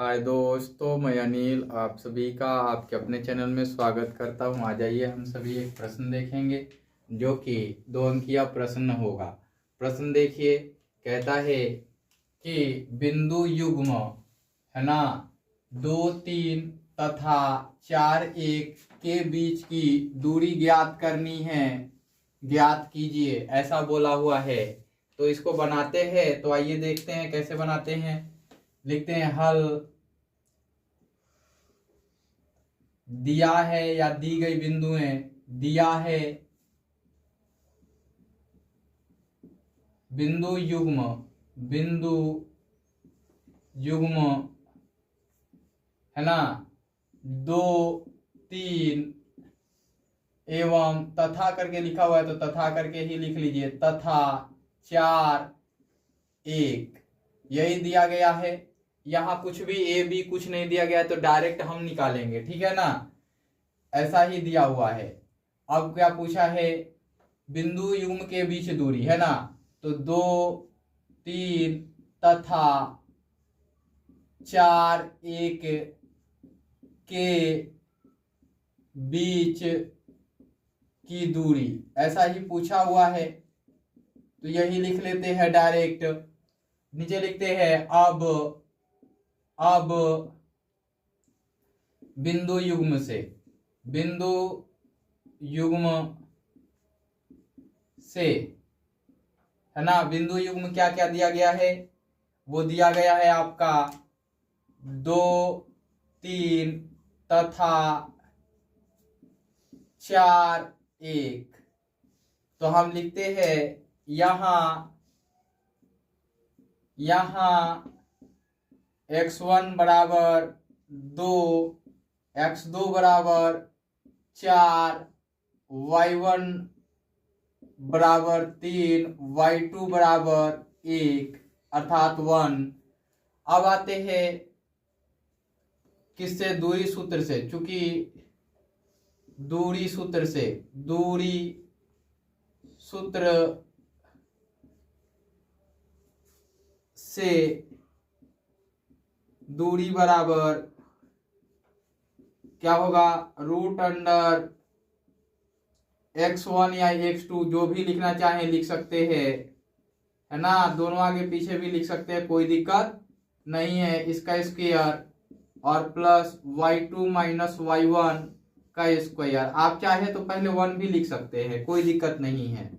हाय दोस्तों, मैं अनिल आप सभी का आपके अपने चैनल में स्वागत करता हूं। आ जाइए, हम सभी एक प्रश्न देखेंगे जो कि 2 अंकीय प्रश्न होगा। प्रश्न देखिए, कहता है कि बिंदु युग्म है ना 2, 3 तथा 4, 1 के बीच की दूरी ज्ञात करनी है, ज्ञात कीजिए, ऐसा बोला हुआ है। तो इसको बनाते हैं। तो आइए देखते हैं कैसे बनाते हैं। लिखते हैं हल। दिया है या दी गई बिंदुएं, दिया है बिंदु युग्म, बिंदु युग्म है ना 2, 3 एवं तथा करके लिखा हुआ है तो तथा करके ही लिख लीजिए, तथा 4, 1 यही दिया गया है। यहां कुछ भी ए बी कुछ नहीं दिया गया है तो डायरेक्ट हम निकालेंगे, ठीक है ना, ऐसा ही दिया हुआ है। अब क्या पूछा है, बिंदु युग्म के बीच दूरी है ना, तो 2, 3 तथा 4, 1 के बीच की दूरी, ऐसा ही पूछा हुआ है तो यही लिख लेते हैं डायरेक्ट। नीचे लिखते हैं अब बिंदु युग्म से, बिंदु युग्म से है ना, बिंदु युग्म क्या क्या दिया गया है, वो दिया गया है आपका 2, 3 तथा 4, 1। तो हम लिखते हैं यहां x1 बराबर 2, x2 बराबर 4, y1 बराबर 3, y2 बराबर 1 अर्थात 1। अब आते हैं किससे, दूरी सूत्र से। चूंकि दूरी सूत्र से दूरी बराबर क्या होगा, रूट अंडर x1 या x2 जो भी लिखना चाहें लिख सकते हैं, है ना, दोनों आगे पीछे भी लिख सकते हैं, कोई दिक्कत नहीं है। इसका स्क्वायर और प्लस y2 माइनस y1 का स्क्वायर। आप चाहे तो पहले 1 भी लिख सकते हैं, कोई दिक्कत नहीं है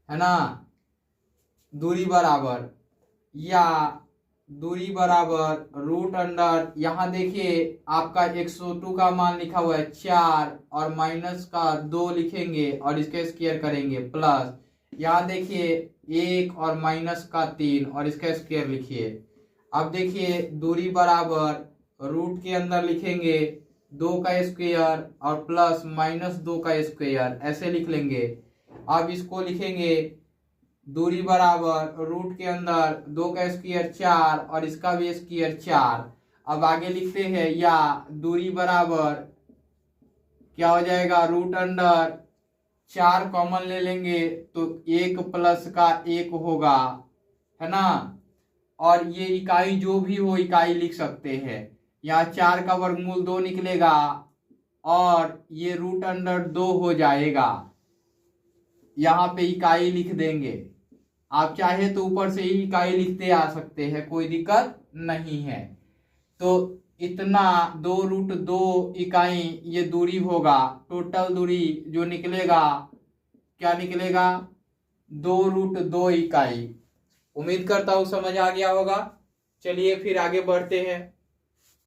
ना। दूरी बराबर रूट अंडर, यहां देखिए आपका 102 का मान लिखा हुआ है 4 और माइनस का 2 लिखेंगे और इसके स्क्वायर करेंगे, प्लस यहां देखिए 1 और माइनस का 3 और इसका स्क्वायर लिखिए। अब देखिए दूरी बराबर रूट के अंदर लिखेंगे 2 का स्क्वायर और प्लस माइनस 2 का स्क्वायर, ऐसे लिख लेंगे। अब इसको लिखेंगे दूरी बराबर रूट के अंदर 2 का स्क्वायर 4 और इसका भी स्क्वायर 4। अब आगे लिखते हैं या दूरी बराबर क्या हो जाएगा, रूट अंडर 4 कॉमन ले लेंगे तो 1 प्लस का 1 होगा, है ना। और ये इकाई जो भी हो इकाई लिख सकते हैं। यहाँ 4 का वर्गमूल 2 निकलेगा और ये रूट अंडर 2 हो जाएगा। यहाँ पे इकाई लिख देंगे, आप चाहे तो ऊपर से ही इकाई लिखते आ सकते हैं, कोई दिक्कत नहीं है। तो इतना 2√2 इकाई ये दूरी होगा। टोटल दूरी जो निकलेगा क्या निकलेगा, 2√2 इकाई। उम्मीद करता हूं समझ आ गया होगा। चलिए फिर आगे बढ़ते हैं।